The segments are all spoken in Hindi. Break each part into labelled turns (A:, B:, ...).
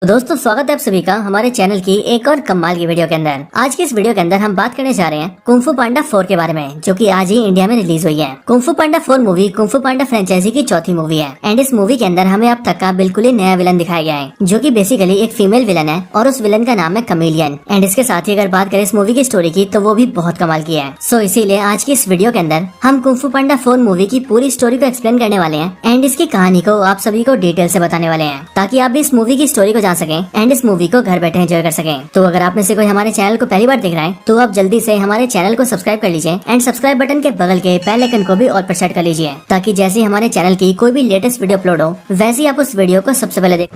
A: दोस्तों स्वागत है आप सभी का हमारे चैनल की एक और कमाल की वीडियो के अंदर। आज की इस वीडियो के अंदर हम बात करने जा रहे हैं कुंग फू पांडा 4 के बारे में, जो कि आज ही इंडिया में रिलीज हुई है। कुंग फू पांडा 4 मूवी कुंग फू पांडा फ्रेंचाइजी की चौथी मूवी है एंड इस मूवी के अंदर हमें अब तक का बिल्कुल ही नया विलन दिखाया गया है, जो कि बेसिकली एक फीमेल विलन है और उस विलन का नाम है कमेलियन। एंड इसके साथ ही अगर बात करें इस मूवी की स्टोरी की तो वो भी बहुत कमाल की है। सो इसीलिए आज की इस वीडियो के अंदर हम कुंग फू पांडा 4 मूवी की पूरी स्टोरी को एक्सप्लेन करने वाले हैं एंड इसकी कहानी को आप सभी को डिटेल से बताने वाले हैं, ताकि आप भी इस मूवी की स्टोरी को जान सकें एंड इस मूवी को घर बैठे एंजॉय कर सकें। तो अगर आप में से कोई हमारे चैनल को पहली बार देख रहा है तो आप जल्दी से हमारे चैनल को सब्सक्राइब कर लीजिए एंड सब्सक्राइब बटन के बगल के बेल आइकन को भी ऑल पर सेट कर लीजिए, ताकि जैसे ही हमारे चैनल की कोई भी लेटेस्ट वीडियो अपलोड हो वैसे ही आप उस वीडियो को सबसे पहले देख।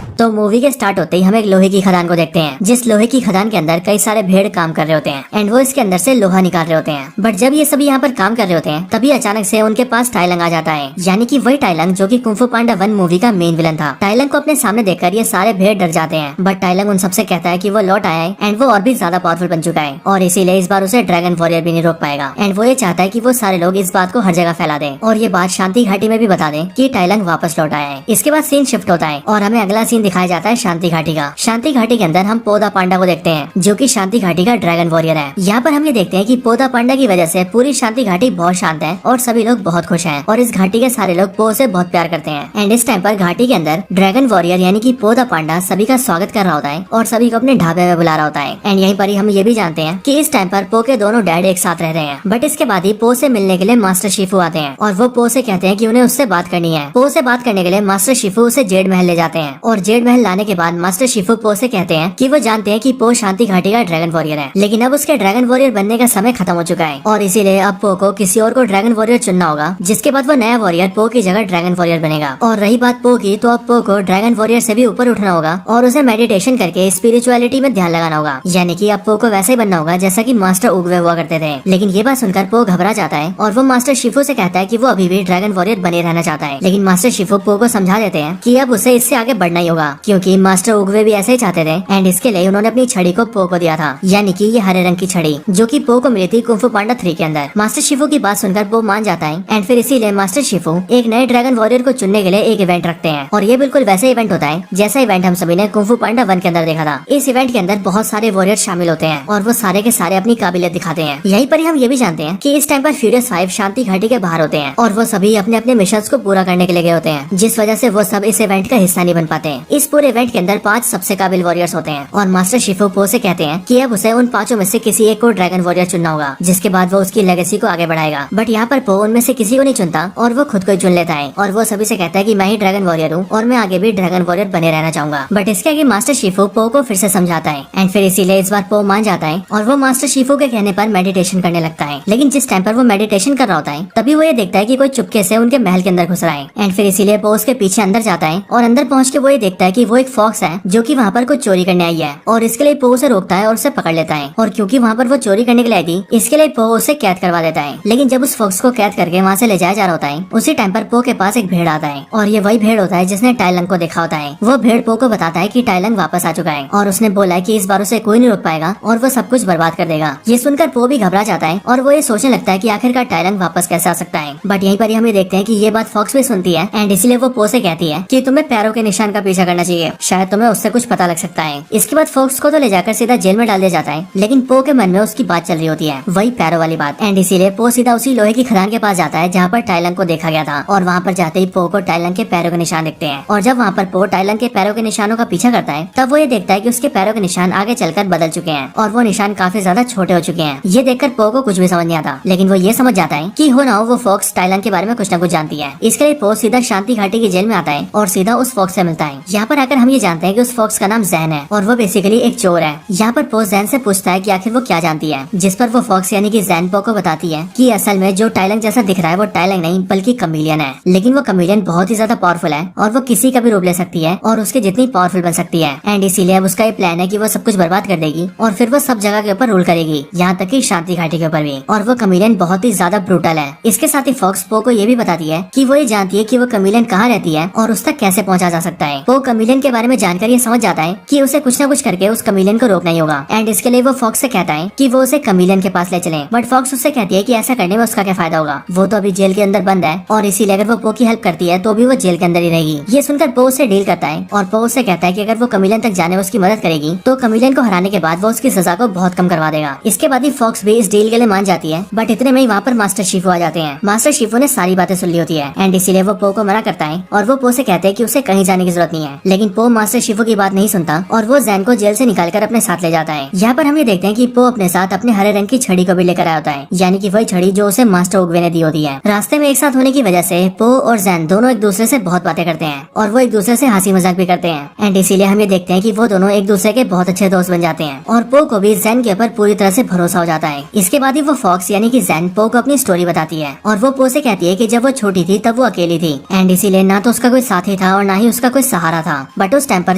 A: तो मूवी के स्टार्ट होते ही हम एक लोहे की खदान को देखते हैं, जिस लोहे की खदान के अंदर कई सारे भेड़ काम कर रहे होते हैं एंड वो इसके अंदर से लोहा निकाल रहे होते हैं। बट जब ये सभी यहाँ पर काम कर रहे होते हैं तभी अचानक से उनके पास टाइलंग आ जाता है, यानी कि वही टाइलंग जो कि कुंग फू पांडा 1 मूवी का मेन विलन था। टाइलंग को अपने सामने देखकर ये सारे भेड़ डर जाते हैं, बट टाइलंग उन सबसे कहता है कि वो लौट आया है एंड वो और भी ज्यादा पावरफुल बन चुका है और इसीलिए इस बार उसे ड्रैगन वॉरियर भी नहीं रोक पाएगा। एंड वो ये चाहता है कि वो सारे लोग इस बात को हर जगह फैला दें और ये बात शांति घाटी में भी बता दें कि टाइलंग वापस लौट आया है। इसके बाद सीन शिफ्ट होता है और हमें अगला सीन दिखाया जाता है शांति घाटी का। शांति घाटी के अंदर हम पोदा पांडा को देखते हैं, जो कि शांति घाटी का ड्रैगन वॉरियर है। यहाँ पर हम ये देखते हैं कि पोदा पांडा की वजह से पूरी शांति घाटी बहुत शांत है और सभी लोग बहुत खुश हैं और इस घाटी के सारे लोग पो से बहुत प्यार करते हैं। एंड इस टाइम पर घाटी के अंदर ड्रैगन वॉरियर यानी कि पोदा पांडा सभी का स्वागत कर रहा होता है और सभी को अपने ढाबे में बुला रहा होता है। एंड यहीं पर ही हम ये भी जानते हैं कि इस टाइम पर पो के दोनों डैड एक साथ रह रहे हैं। बट इसके बाद ही पो से मिलने के लिए मास्टर शिफू आते हैं और वो पो से कहते हैं कि उन्हें उससे बात करनी है। पो से बात करने के लिए मास्टर शिफू उसे जेड महल ले जाते हैं और जेड महल लाने के बाद मास्टर शिफू पो से कहते हैं कि वो जानते हैं कि पो शांति घाटी का ड्रैगन वॉरियर है, लेकिन अब उसके ड्रैगन वॉरियर बनने का समय खत्म हो चुका है और इसीलिए अब पो को किसी और को ड्रैगन वॉरियर चुनना होगा, जिसके बाद वो नया वॉरियर पो की जगह ड्रैगन वॉरियर बनेगा। और रही बात पो की, तो अब पो को ड्रैगन वॉरियर से भी ऊपर उठना होगा और उसे मेडिटेशन करके स्पिरिचुअलिटी में ध्यान लगाना होगा, यानी कि अब पो को वैसे ही बनना होगा जैसा कि मास्टर उगवे हुआ करते थे। लेकिन ये बात सुनकर पो घबरा जाता है और वो मास्टर शिफू से कहता है कि वो अभी भी ड्रैगन वॉरियर बने रहना चाहता है। लेकिन मास्टर शिफू पो को समझा देते हैं कि अब उसे इससे आगे बढ़ना ही होगा, क्योंकि मास्टर उगवे भी ऐसे ही चाहते थे एंड इसके लिए उन्होंने अपनी छड़ी को पो को दिया था, यानी कि ये हरे रंग की छड़ी जो कि पो को मिली थी कुंग फू पांडा 3 के अंदर। मास्टर शिफू की बात सुनकर पो मान जाता है एंड फिर इसीलिए मास्टर शिफू एक नए ड्रैगन वॉरियर को चुनने के लिए एक इवेंट रखते हैं और ये बिल्कुल वैसे इवेंट होता है जैसा इवेंट हम सभी ने कुंग फू पांडा 1 के अंदर देखा था। इस इवेंट के अंदर बहुत सारे वॉरियर शामिल होते हैं और वो सारे के सारे अपनी काबिलियत दिखाते हैं। यहीं पर ही हम ये भी जानते हैं कि इस टाइम पर फ्यूरियस 5 शांति घाटी के बाहर होते हैं और वो सभी अपने अपने मिशंस को पूरा करने के लिए गए होते हैं, जिस वजह से वो सब इस इवेंट का हिस्सा नहीं बन पाते। इस पूरे इवेंट के अंदर 5 सबसे काबिल वॉरियर्स होते हैं और मास्टर शिफू पो से कहते हैं कि अब उसे उन 5 में से किसी एक को ड्रैगन वॉरियर चुनना होगा, जिसके बाद वो उसकी लेगेसी को आगे बढ़ाएगा। बट यहाँ पर पो उनमें से किसी को नहीं चुनता और वो खुद को ही चुन लेता है और वो सभी से कहता है कि मैं ही ड्रैगन वॉरियर हूँ और मैं आगे भी ड्रैगन वॉरियर बने रहना चाहूंगा। बट इसके आगे मास्टर शिफू पो को फिर से समझाता है एंड फिर इसीलिए इस बार पो मान जाता है और वो मास्टर शिफू के कहने पर मेडिटेशन करने लगता है। लेकिन जिस टाइम पर वो मेडिटेशन कर रहा होता है तभी वो ये देखता है कि कोई चुपके से उनके महल के अंदर घुस रहा है एंड फिर इसीलिए पो उसके पीछे अंदर जाता है और अंदर पहुंच के वो ये देखता है कि वो एक फॉक्स है जो कि वहाँ पर कुछ चोरी करने आई है और इसके लिए पो उसे रोकता है और उसे पकड़ लेता है। और क्योंकि वहाँ पर वो चोरी करने के लिए आई थी इसके लिए पो उसे कैद करवा देता है। लेकिन जब उस फॉक्स को कैद करके वहाँ से ले जाया जा रहा होता है उसी टाइम पर पो के पास एक भेड़ आता है और ये वही भेड़ होता है जिसने टाइलंग को देखा होता है। वो भेड़ पो को बताता है कि टाइलंग वापस आ चुका है और उसने बोला है कि इस बार उसे कोई नहीं रोक पाएगा और वो सब कुछ बर्बाद कर देगा। ये सुनकर पो भी घबरा जाता है और वो ये सोचने लगता है कि आखिरकार टाइलंग वापस कैसे आ सकता है। बट यहीं पर ही हम ये देखते हैं कि ये बात फॉक्स भी सुनती है एंड इसलिए वो पो से कहती है कि तुम्हें पैरों के निशान का पीछा करना चाहिए, शायद तुम्हें उससे कुछ पता लग सकता है। इसके बाद फॉक्स को तो ले जाकर सीधा जेल में डाल दिया जाता है, लेकिन पो के मन में उसकी बात चल रही होती है, वही पैरों वाली बात। एंड इसीलिए पो सीधा उसी लोहे की खदान के पास जाता है जहाँ पर टाइलंग को देखा गया था और वहाँ पर जाते ही पो को टाइलंग के पैरों के निशान दिखते हैं। और जब वहाँ पर पो टाइलंग के पैरों के निशानों का पीछा करता है तब वो ये देखता है कि उसके पैरों के निशान आगे चलकर बदल चुके हैं और वो निशान काफी ज्यादा छोटे हो चुके हैं। ये देखकर पो को कुछ भी समझ नहीं आता, लेकिन वो ये समझ जाता है कि हो ना हो वो फॉक्स टाइलंग के बारे में कुछ न कुछ जानती है। इसके लिए पो सीधा शांति घाटी की जेल में आता है और सीधा उस फॉक्स से मिलता है। यहाँ पर आकर हम ये जानते हैं कि उस फॉक्स का नाम जैन है और वो बेसिकली एक चोर है। यहाँ पर पो जैन से पूछता है कि आखिर वो क्या जानती है, जिस पर वो फॉक्स यानी कि जैन पो को बताती है कि असल में जो टाइलंग जैसा दिख रहा है वो टाइलंग नहीं बल्कि कमेलियन है, लेकिन वो कमेलियन बहुत ही ज्यादा पावरफुल है और वो किसी का भी रूप ले सकती है और उसके जितनी पावरफुल बन सकती है। एंड इसीलिए अब उसका ये प्लान है कि वो सब कुछ बर्बाद कर देगी और फिर वो सब जगह के ऊपर रूल करेगी, यहाँ तक कि शांति घाटी के ऊपर भी। और वो कमेलियन बहुत ही ज्यादा ब्रूटल है। इसके साथ ही फॉक्स पो को ये भी बताती है कि वो ये जानती है कि वो कमेलियन कहाँ रहती है और उस तक कैसे पहुँचा जा सकता है। पो कमीलियन के बारे में जानकर ये समझ जाता है कि उसे कुछ न कुछ करके उस कमीलियन को रोकना ही होगा। एंड इसके लिए वो फॉक्स से कहता है कि वो उसे कमीलियन के पास ले चले। बट फॉक्स उससे कहती है कि ऐसा करने में उसका क्या फायदा होगा, वो तो अभी जेल के अंदर बंद है और इसीलिए अगर वो पो की हेल्प करती है तो भी वो जेल के अंदर ही रहेगी। ये सुनकर पो उससे डील करता है और पो उससे कहता है कि अगर वो कमीलियन तक जाने में उसकी मदद करेगी तो कमीलियन को हराने के बाद वो उसकी सजा को बहुत कम करवा देगा। इसके बाद ही फॉक्स भी इस डील के लिए मान जाती है। बट इतने में ही वहाँ पर मास्टर शिफू आ जाते हैं। मास्टर शिफू ने सारी बातें सुन ली होती है एंड इसीलिए वो पो को मना करता है और वो पो से कहते हैं कि उसे कहीं जाने की जरूरत नहीं है। लेकिन पो मास्टर शिफू की बात नहीं सुनता और वो जैन को जेल से निकालकर अपने साथ ले जाता है। यहाँ पर हम ये देखते हैं कि पो अपने साथ अपने हरे रंग की छड़ी को भी लेकर आया होता है, यानी कि वही छड़ी जो उसे मास्टर उगवे ने दी होती है। रास्ते में एक साथ होने की वजह से पो और जैन दोनों एक दूसरे से बहुत बातें करते हैं और वो एक दूसरे से हंसी मजाक भी करते हैं। एंड इसीलिए हम ये देखते हैं कि वो दोनों एक दूसरे के बहुत अच्छे दोस्त बन जाते हैं और पो को भी जैन के ऊपर पूरी तरह से भरोसा हो जाता है। इसके बाद ही वो फॉक्स यानी कि जैन पो को अपनी स्टोरी बताती है और वो पो से कहती है कि जब वो छोटी थी तब वो अकेली थी एंड इसीलिए ना तो उसका कोई साथी था और ना ही उसका कोई सहारा था। बट उस टाइम पर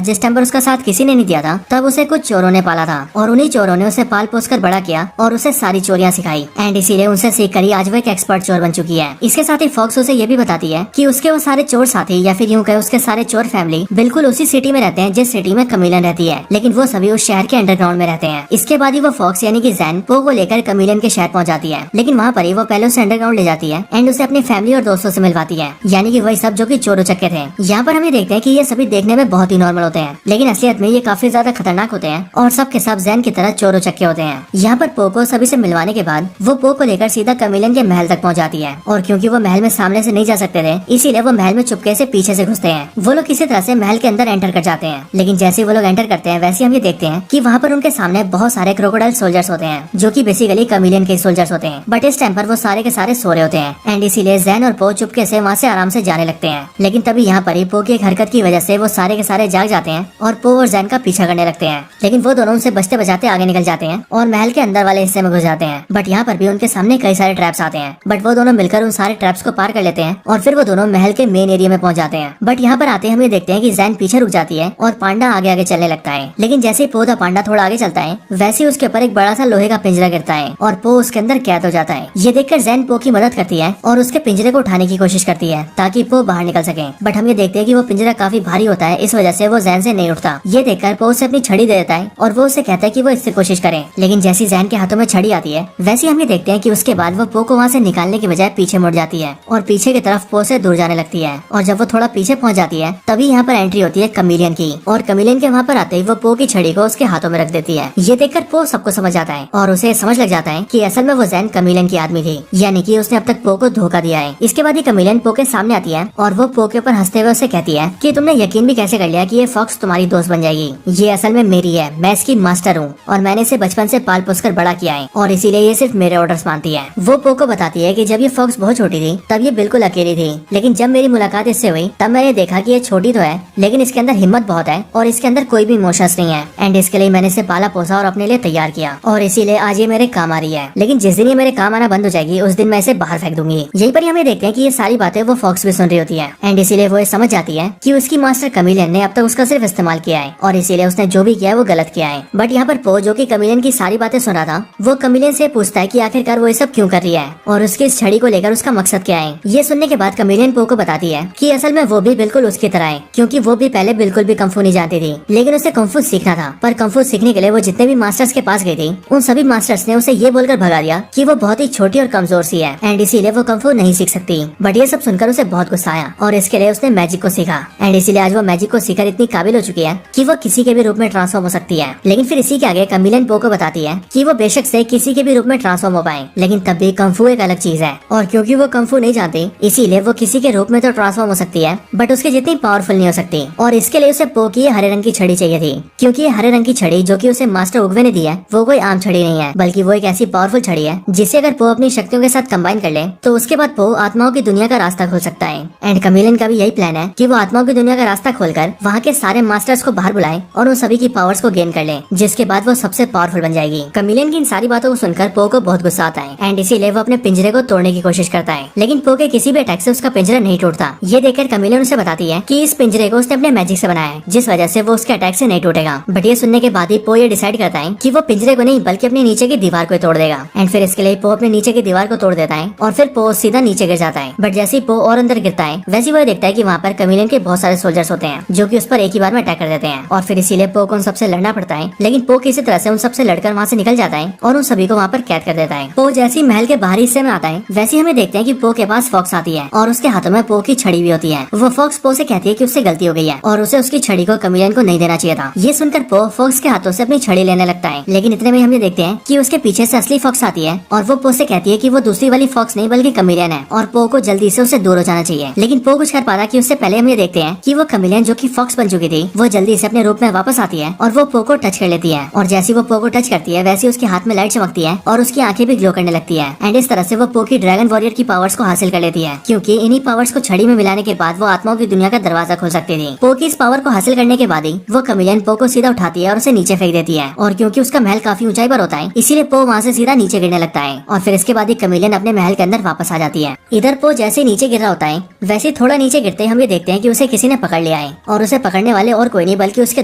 A: जिस टाइम पर उसका साथ किसी ने नहीं दिया था तब उसे कुछ चोरों ने पाला था और उन्हीं चोरों ने उसे पाल पोस कर बड़ा किया और उसे सारी चोरियां सिखाई एंड इसीलिए उनसे सीख कर ही आज वो एक एक्सपर्ट चोर बन चुकी है। इसके साथ ही फॉक्स उसे ये भी बताती है कि उसके वो सारे चोर साथी या फिर यूं कहे उसके सारे चोर फैमिली बिल्कुल उसी सिटी में रहते हैं जिस सिटी में कमीलियन रहती है, लेकिन वो सभी उस शहर के अंडरग्राउंड में रहते हैं। इसके बाद ही वो फॉक्स यानी कि जैन पो को लेकर कमीलियन के शहर पहुंच जाती है, लेकिन वहाँ पर ही वो पहले उसे अंडरग्राउंड ले जाती है एंड उसे अपनी फैमिली और दोस्तों से मिलवाती है, यानी कि वही सब जो कि चोर उचक्के थे। यहाँ पर हम ये देखते हैं कि ये सभी देखने में बहुत ही नॉर्मल होते हैं, लेकिन असलियत में ये काफी ज्यादा खतरनाक होते हैं और सब के सब जैन की तरह चोर उचक्के होते हैं। यहाँ पर पो को सभी से मिलवाने के बाद वो पो को लेकर सीधा कमीलियन के महल तक पहुँच जाती है और क्योंकि वो महल में सामने से नहीं जा सकते थे इसीलिए वो महल में चुपके से पीछे से घुसते हैं। वो लोग किसी तरह से महल के अंदर एंटर कर जाते हैं, लेकिन जैसे वो लोग एंटर करते हैं वैसे हम ये देखते हैं कि वहाँ पर उनके सामने बहुत सारे क्रोकोडाइल सोल्जर्स होते हैं जो कि बेसिकली कमीलियन के सोल्जर्स होते हैं। बट इस टाइम पर वो सारे के सारे सो रहे होते हैं एंड इसीलिए जैन और पो चुपके से वहाँ से आराम से जाने लगते हैं। लेकिन तभी यहाँ पर ही पो की एक हरकत की वजह से वो सारे के सारे जाग जाते हैं और पो और जैन का पीछा करने लगते हैं, लेकिन वो दोनों उनसे बचते बचाते आगे निकल जाते हैं और महल के अंदर वाले हिस्से में घुस जाते हैं। बट यहाँ पर भी उनके सामने कई सारे ट्रैप्स आते हैं, बट वो दोनों मिलकर उन सारे ट्रैप्स को पार कर लेते हैं और फिर वो दोनों महल के मेन एरिया में पहुंच जाते हैं। बट यहाँ पर आते हम ये देखते हैं कि जैन पीछे रुक जाती है और पांडा आगे आगे चलने लगता है, लेकिन जैसे ही पो द पांडा थोड़ा आगे चलता है वैसे ही उसके ऊपर एक बड़ा सा लोहे का पिंजरा गिरता है और पो उसके अंदर कैद हो जाता है। ये देखकर जैन पो की मदद करती है और उसके पिंजरे को उठाने की कोशिश करती है ताकि पो बाहर निकल सके। बट हम ये देखते हैं कि वो पिंजरा काफी भारी होता है, इस वजह से वो जैन से नहीं उठता। ये देखकर पो उसे अपनी छड़ी दे देता है और वो उसे कहता है कि वो इससे कोशिश करे, लेकिन जैसी जैन के हाथों में छड़ी आती है वैसे हम ये देखते हैं कि उसके बाद वो पो को वहाँ से निकालने की बजाय पीछे मुड़ जाती है और पीछे की तरफ पो से दूर जाने लगती है। और जब वो थोड़ा पीछे पहुँच जाती है तभी यहाँ पर एंट्री होती है कमीलियन की और कमीलियन के वहाँ पर आते ही वो पो की छड़ी को उसके हाथों में रख देती है। ये देखकर पो सबको समझ जाता है और उसे समझ लग जाता है कि असल में वो जैन कमीलियन की आदमी थी, यानी कि उसने अब तक पो को धोखा दिया है। इसके बाद ही कमीलियन पो के सामने आती है और वो पो के ऊपर हंसते हुए उसे कहती है कि तुमने यकीन भी कैसे कर लिया कि ये फॉक्स तुम्हारी दोस्त बन जाएगी। ये असल में मेरी है, मैं इसकी मास्टर हूँ और मैंने इसे बचपन से पाल पोस कर बड़ा किया है और इसीलिए ये सिर्फ मेरे ऑर्डर्स मानती है। वो पो को बताती है कि जब ये फॉक्स बहुत छोटी थी तब ये बिल्कुल अकेली थी, लेकिन जब मेरी मुलाकात इससे हुई तब मैंने देखा कि ये छोटी तो है लेकिन इसके अंदर हिम्मत बहुत है और इसके अंदर कोई भी इमोशंस नहीं है एंड इसके लिए मैंने इसे पाला पोसा और अपने लिए तैयार किया और इसीलिए आज ये मेरे काम आ रही है। लेकिन जिस दिन ये मेरे काम आना बंद हो जाएगी उस दिन मैं इसे बाहर फेंक दूंगी। यहीं पर हमें देखते हैं कि ये सारी बातें वो फॉक्स भी सुन रही होती है एंड इसीलिए वो ये समझ जाती है कि उसकी मास्टर कमीलियन ने अब तक उसका सिर्फ इस्तेमाल किया है और इसीलिए उसने जो भी किया है वो गलत किया है। बट यहाँ पर पो जो कि कमीलियन की सारी बातें सुन रहा था वो कमीलियन से पूछता है कि आखिरकार वो ये सब क्यों कर रही है और उसकी इस छड़ी को लेकर उसका मकसद क्या है। ये सुनने के बाद कमीलियन पो को बताती है कि असल में वो भी बिल्कुल उसकी तरह है, क्योंकि वो भी पहले बिल्कुल भी कम्फू नहीं जानती थी, लेकिन उसे कम्फू सीखना था। पर कम्फू सीखने के लिए वो जितने भी मास्टर्स के पास गई थी उन सभी मास्टर्स ने उसे ये बोलकर भगा दिया कि वो बहुत ही छोटी और कमजोर सी है एंड इसीलिए वो कम्फू नहीं सीख सकती। बट ये सब सुनकर उसे बहुत गुस्सा आया और इसके लिए उसने मैजिक को सीखा एंड इसीलिए आज वो मैजिक को सीखकर इतनी काबिल हो चुकी है कि वो किसी के भी रूप में ट्रांसफॉर्म हो सकती है। लेकिन फिर इसी के आगे कमीलियन पो को बताती है कि वो बेशक से किसी के भी रूप में ट्रांसफॉर्म हो पाए, लेकिन तब भी कम्फू एक अलग चीज है और क्योंकि वो कम्फू नहीं जानती इसीलिए वो किसी के रूप में तो ट्रांसफॉर्म हो सकती है बट उसके जितनी पावरफुल नहीं हो सकती। और इसके लिए उसे पो की हरे रंग की छड़ी चाहिए थी, क्योंकि ये हरे रंग की छड़ी जो कि उसे मास्टर उगवे ने दी है वो कोई आम छड़ी नहीं है, बल्कि वो एक ऐसी पावरफुल छड़ी है जिसे अगर पो अपनी शक्तियों के साथ कंबाइन कर ले तो उसके बाद पो आत्माओं की दुनिया का रास्ता खोल सकता है। एंड कमीलियन का भी यही प्लान है कि वो आत्माओं की दुनिया का रास्ता खोलकर वहाँ के सारे मास्टर्स को बाहर बुलाए और उन सभी की पावर्स को गेन कर ले, जिसके बाद वो सबसे पावरफुल बन जाएगी। कमीलियन की इन सारी बातों को सुनकर पो को बहुत गुस्सा आता है एंड इसीलिए वो अपने पिंजरे को तोड़ने की कोशिश करता है, लेकिन पो के किसी भी अटैक से उसका पिंजरा नहीं टूटता। ये देखकर कमीलियन उसे बताती है कि इस पिंजरे को उसने अपने मैजिक से बनाया है जिस वजह से वो उसके अटैक से नहीं टूटेगा। बट ये सुनने के बाद ही पो ये डिसाइड करता है कि वो पिंजरे को नहीं बल्कि अपने नीचे की दीवार को तोड़ देगा एंड फिर इसके लिए पो अपने नीचे की दीवार को तोड़ देता है और फिर पो सीधा नीचे गिर जाता है। बट जैसे ही पो और अंदर गिरता है वैसे वो देखता है कि वहाँ पर कमीलियन के बहुत सारे सोल्जर्स होते हैं जो कि उस पर एक ही बार में अटैक कर देते हैं और फिर इसीलिए पो को उन सबसे लड़ना पड़ता है। लेकिन पो किसी तरह से उन सबसे लड़कर वहाँ से निकल जाता है और उन सभी को वहाँ पर कैद कर देता है। पो जैसे ही महल के बाहरी हिस्से में आता है वैसे हमें देखते हैं कि पो के पास फॉक्स आती है और उसके हाथों में पो की छड़ी भी होती है। वो फॉक्स पो से कहती है कि उससे गलती हो गई है और उसे उसकी छड़ी को कमिलियन को नहीं देना चाहिए था। ये सुनकर पो फॉक्स के हाथों से अपनी छड़ी लेने लगता है, लेकिन इतने में हम ये देखते हैं कि उसके पीछे से असली फॉक्स आती है और वो पो से कहती है कि वो दूसरी वाली फॉक्स नहीं बल्कि कमिलियन है और पो को जल्दी से उससे दूर हो जाना चाहिए। लेकिन पो कुछ कर पाता कि उससे पहले हम ये देखते हैं कि वो कमिलियन जो कि फॉक्स बन चुकी थी वो जल्दी से अपने रूप में वापस आती है और वो पो को टच कर लेती है और जैसी वो पो को टच करती है वैसे उसके हाथ में लाइट चमकती है और उसकी आंखें भी ग्लो करने लगती है। एंड इस तरह से वो पो की ड्रैगन वॉरियर की पावर्स को हासिल कर लेती है, क्योंकि इन्हीं पावर्स को छड़ी में मिलाने के बाद वो आत्माओं की दुनिया का दरवाजा खोल सकती थी। पो की इस पावर को हासिल करने के बाद ही वो कमिलियन पो को सीधा उठाती है और उसे नीचे फेंक देती है और क्योंकि उसका महल काफी ऊंचाई पर होता है इसीलिए पो वहाँ से सीधा नीचे गिरने लगता है और फिर इसके बाद ही कमिलियन अपने महल के अंदर वापस आ जाती है। इधर पो जैसे नीचे गिर रहा होता है वैसे थोड़ा नीचे गिरते हम ये देखते हैं कि उसे किसी ने पकड़ लिया है और उसे पकड़ने वाले और कोई नहीं बल्कि उसके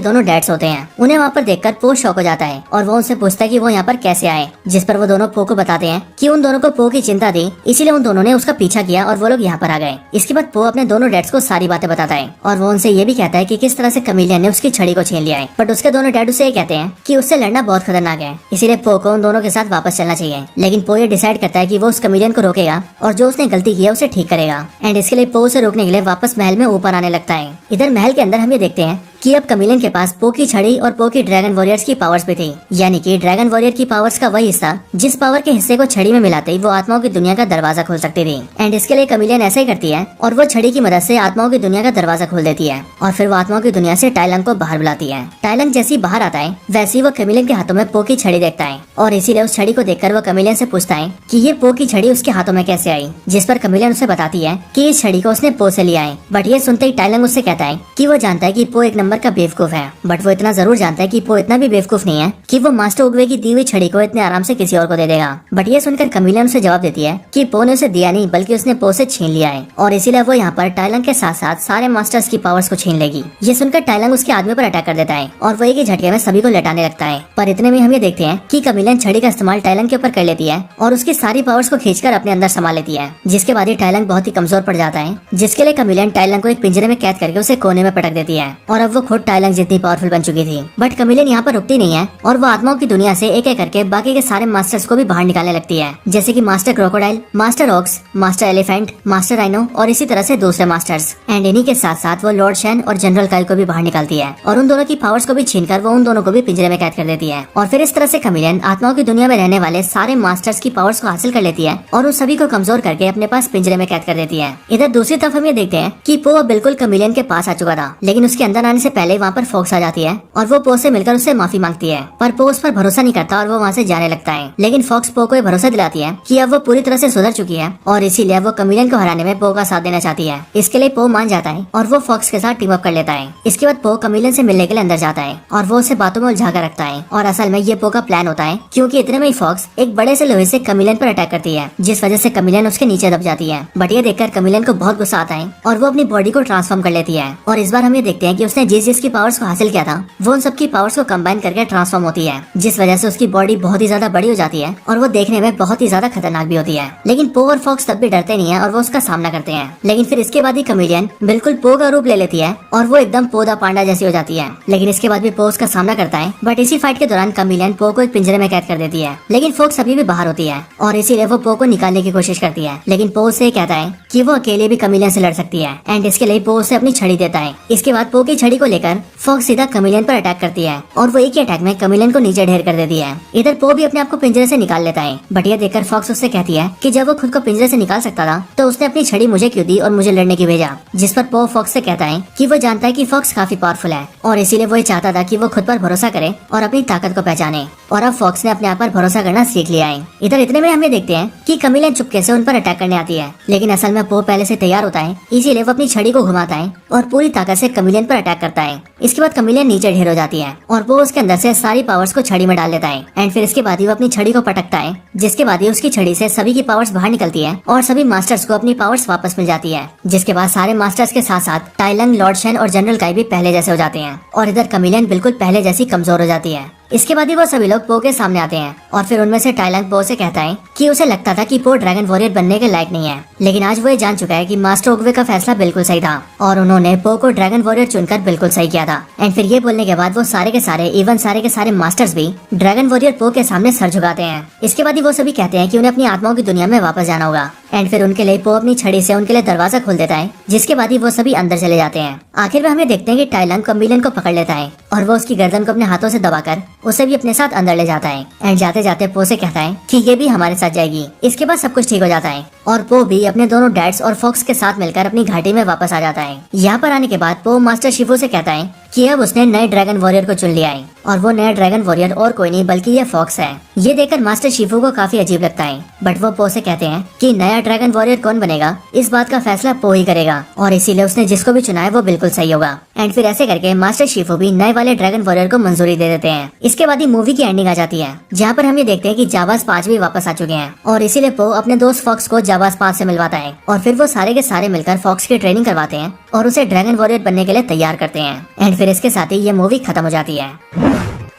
A: दोनों डैड्स होते हैं। उन्हें वहाँ पर देखकर पो शॉक हो जाता है और वो उनसे पूछता है कि वो यहाँ पर कैसे आए, जिस पर वो दोनों पो को बताते हैं कि उन दोनों को पो की चिंता थी इसीलिए उन दोनों ने उसका पीछा किया और वो लोग यहाँ पर आ गए। इसके बाद पो अपने दोनों डैड्स को सारी बातें बताता है और वो उनसे ये भी कहता है कि किस तरह से कमिलियन ने उसकी छड़ी को छीन लिया है। बट उसके दोनों डैड उसे ये कहते हैं कि उससे लड़ना बहुत खतरनाक है, इसीलिए पो को उन दोनों के साथ वापस चलना चाहिए। लेकिन पो ये डिसाइड करता है कि वो उस कमिलियन को रोकेगा और जो उसने गलती की है उसे ठीक करेगा। एंड इसके लिए पो उसे रोकने के लिए वापस महल में ऊपर आने लगता है। इधर महल के अंदर हम ये देखते हैं कि अब कमिलियन के पास पो की छड़ी और पो की ड्रैगन वॉरियर्स की पावर्स भी थी, यानी कि ड्रैगन वॉरियर की पावर्स का वही हिस्सा जिस पावर के हिस्से को छड़ी में मिलाते ही वो आत्माओं की दुनिया का दरवाजा खोल सकती थी। एंड इसके लिए कमिलियन ऐसा ही करती है और वो छड़ी की मदद से आत्माओं की दुनिया का दरवाजा खोल देती है और फिर वो आत्माओं की दुनिया से टाइलंग को बाहर बुलाती है। टाइलंग जैसे ही बाहर आता है वैसे ही वो कमिलियन के हाथों में पो की छड़ी देखता है और इसीलिए उस छड़ी को देखकर वो कमिलियन से पूछता है कि ये पो की छड़ी उसके हाथों में कैसे आई, जिस पर कमिलियन उसे बताती है कि इस छड़ी को उसने पो से लिया है। बट ये सुनते ही टाइलंग उससे कहता है कि वो जानता है कि पो एक नंबर का बेवकूफ है, बट वो इतना जरूर जानता है कि पो इतना भी बेवकूफ नहीं है कि वो मास्टर उगवे की दी हुई छड़ी को इतने आराम से किसी और को दे देगा। बट ये सुनकर कमिलियन उसे जवाब देती है कि पो ने उसे दिया नहीं बल्कि उसने पो से छीन लिया है और इसीलिए वो यहाँ पर टाइलंग के साथ साथ सारे मास्टर्स की पावर्स को छीन लेगी। ये सुनकर टाइलंग उसके आदमी पर अटैक कर देता है और वो एक ही झटके में सभी को लटाने लगता है। पर इतने में हम ये देखते हैं कि कमिलियन छड़ी का इस्तेमाल टाइलंग के ऊपर कर लेती है और उसकी सारी पावर्स को खींचकर अपने अंदर संभाल लेती है, जिसके बाद ही टाइलंग बहुत ही कमजोर पड़ जाता है, जिसके लिए कमिलियन टाइलंग को एक पिंजरे में कैद करके उसे कोने में पटक देती है और अब वो खुद टाइलंग जितनी पावरफुल बन चुकी थी। बट कमिलियन यहाँ पर रुकती नहीं है और वो आत्माओं की दुनिया से एक एक करके बाकी के सारे मास्टर्स को भी बाहर निकालने लगती है, जैसे कि master crocodile, master ox, master elephant, master rhino और इसी तरह से दूसरे मास्टर्स। एंड इन्हीं के साथ साथ वो लॉर्ड शेन और जनरल काई को भी बाहर निकालती है और उन दोनों की पावर्स को भी छीनकर वो उन दोनों को भी पिंजरे में कैद कर देती है और फिर इस तरह से कमिलियन आत्माओं की दुनिया में रहने वाले सारे मास्टर्स की पावर्स को हासिल कर लेती है और उन सभी को कमजोर करके अपने पास पिंजरे में कैद कर देती है। इधर दूसरी तरफ हम ये देखते हैं कि पो अब बिल्कुल कमिलियन के पास आ चुका था, लेकिन उसके अंदर आने से पहले वहाँ पर फॉक्स आ जाती है और वो पो से मिलकर उससे माफी मांगती है। पर पो उस पर भरोसा नहीं करता और वो वहाँ से जाने लगता है। लेकिन फॉक्स पो को भरोसा दिलाती है कि अब वो पूरी तरह से सुधर चुकी है और इसीलिए वो कमिलियन को हराने में पो का साथ देना चाहती है। इसके लिए पो मान जाता है और वो फॉक्स के साथ टीम अप कर लेता है। इसके बाद पो कमिलियन से मिलने के लिए अंदर जाता है और वो उसे बातों में उलझा कर रखता है और असल में ये पो का प्लान होता है, क्योंकि इतने में ही फॉक्स एक बड़े से लोहे से कमिलियन पर अटैक करती है, जिस वजह से कमिलियन उसके नीचे दब जाती है। बट ये देखकर कमिलियन को बहुत गुस्सा आता है और वो अपनी बॉडी को ट्रांसफॉर्म कर लेती है और इस बार हम ये देखते हैं कि उसने जिस जिसकी पावर्स को हासिल किया था वो उन सबकी पावर्स को कंबाइन करके ट्रांसफॉर्म होती है, जिस वजह से उसकी बॉडी बहुत ही ज्यादा बड़ी हो जाती है और वो देखने में बहुत ही ज्यादा खतरनाक भी होती है। लेकिन पो और फॉक्स तब भी डरते नहीं है और वो उसका सामना करते हैं। लेकिन फिर इसके बाद ही कमिलियन बिल्कुल पो का रूप ले लेती है और वो एकदम पो द पांडा जैसी हो जाती है। लेकिन इसके बाद भी पो उसका सामना करता है, बट इसी फाइट के दौरान कमिलियन पो को एक पिंजरे में कैद कर देती है। लेकिन फॉक्स अभी भी बाहर होती है और इसीलिए वो पो को निकालने की कोशिश करती है। लेकिन पो से कहता है कि वो अकेले भी कमिलियन से लड़ सकती है एंड इसके लिए पो उसे अपनी छड़ी देता है। इसके बाद पो की छड़ी को लेकर फॉक्स सीधा कमिलियन पर अटैक करती है और वो एक ही अटैक में कमिलियन को नीचे ढेर कर देती है। इधर पो भी अपने आप को पिंजरे से निकाल लेता है, बट ये देखकर फॉक्स उससे कहती है कि जब वो खुद को पिंजरे से निकाल सकता था तो उसने अपनी छड़ी मुझे क्यों दी और मुझे लड़ने की भेजा। जिस पर पो फॉक्स से कहता है कि वो जानता है कि फॉक्स काफी पावरफुल है और इसीलिए वो चाहता था कि वो खुद पर भरोसा करे और अपनी ताकत को पहचाने, और अब फॉक्स ने अपने आप पर भरोसा करना सीख लिया है। इधर इतने में हम ये देखते हैं कि कमिलियन चुपके से उन पर अटैक करने आती है, लेकिन असल में पो पहले से तैयार होता है, इसीलिए वो अपनी छड़ी को घुमाता है और पूरी ताकत से कमिलियन पर अटैक करता है। इसके बाद कमिलियन नीचे ढेर हो जाती है और वो उसके अंदर से सारी पावर्स को छड़ी में डाल देता है एंड फिर इसके बाद ही वो अपनी छड़ी को पटकता है, जिसके बाद ही उसकी छड़ी से सभी की पावर्स बाहर निकलती है और सभी मास्टर्स को अपनी पावर्स वापस मिल जाती है। जिसके बाद सारे मास्टर्स के साथ साथ टाइलंग, लॉर्ड शेन और जनरल काई भी पहले जैसे हो जाते हैं और इधर कमिलियन बिल्कुल पहले जैसी कमजोर हो जाती है। इसके बाद ही वो सभी लोग पो के सामने आते हैं और फिर उनमें से टाइलैंग पो से कहता है कि उसे लगता था कि पो ड्रैगन वॉरियर बनने के लायक नहीं है, लेकिन आज वो ये जान चुका है कि मास्टर ओगवे का फैसला बिल्कुल सही था और उन्होंने पो को ड्रैगन वॉरियर चुनकर बिल्कुल सही किया था। एंड फिर ये बोलने के बाद वो सारे के सारे मास्टर्स भी ड्रैगन वॉरियर पो के सामने सर झुकाते हैं। इसके बाद ही वो सभी कहते हैं कि उन्हें अपनी आत्माओं की दुनिया में वापस जाना होगा। एंड फिर उनके लिए पो अपनी छड़ी से उनके लिए दरवाजा खोल देता है, जिसके बाद ही वो सभी अंदर चले जाते हैं। आखिर में हमें देखते हैं कि टाइलैंग कमीलियन को पकड़ लेता है और वो उसकी गर्दन को अपने हाथों से दबाकर उसे भी अपने साथ अंदर ले जाता है। एंड जाते जाते पो से कहता है कि ये भी हमारे साथ जाएगी। इसके बाद सब कुछ ठीक हो जाता है और पो भी अपने दोनों डैड्स और फॉक्स के साथ मिलकर अपनी घाटी में वापस आ जाता है। यहाँ पर आने के बाद पो मास्टर शिफू से कहता है कि अब उसने नए ड्रैगन वॉरियर को चुन लिया है और वो नया ड्रैगन वॉरियर और कोई नहीं बल्कि ये फॉक्स है। ये देखकर मास्टर शिफू को काफी अजीब लगता है, बट वो पो से कहते हैं कि नया ड्रैगन वॉरियर कौन बनेगा इस बात का फैसला पो ही करेगा और इसीलिए उसने जिसको भी चुना है वो बिल्कुल सही होगा। एंड फिर ऐसे करके मास्टर शिफू भी नए वाले ड्रैगन वॉरियर को मंजूरी दे देते हैं। इसके बाद ही मूवी की एंडिंग आ जाती है, जहाँ पर हम ये देखते हैं कि जावाज 5 भी वापस आ चुके हैं और इसीलिए पो अपने दोस्त फॉक्स को जावाज 5 से मिलवाता है और फिर वो सारे के सारे मिलकर फॉक्स की ट्रेनिंग करवाते हैं और उसे ड्रैगन वॉरियर बनने के लिए तैयार करते हैं। एंड फिर इसके साथ ही ये मूवी खत्म हो जाती है।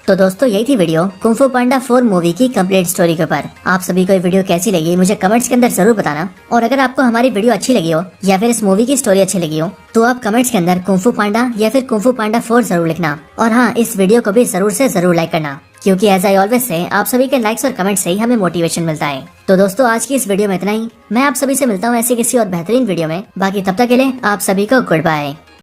A: तो दोस्तों यही थी वीडियो कुंग फू पांडा 4 मूवी की कंप्लीट स्टोरी के ऊपर। आप सभी को ये वीडियो कैसी लगी मुझे कमेंट्स के अंदर जरूर बताना, और अगर आपको हमारी वीडियो अच्छी लगी हो या फिर इस मूवी की स्टोरी अच्छी लगी हो तो आप कमेंट्स के अंदर कुंग फू पांडा या फिर कुंग फू पांडा 4 जरूर लिखना। और हाँ, इस वीडियो को भी जरूर से जरूर लाइक करना, क्योंकि एज आई ऑलवेज से आप सभी के लाइक्स और कमेंट से ही हमें मोटिवेशन मिलता है। तो दोस्तों आज की इस वीडियो में इतना ही। मैं आप सभी से मिलता हूँ ऐसी किसी और बेहतरीन वीडियो में। बाकी तब तक के लिए आप सभी को गुड बाय।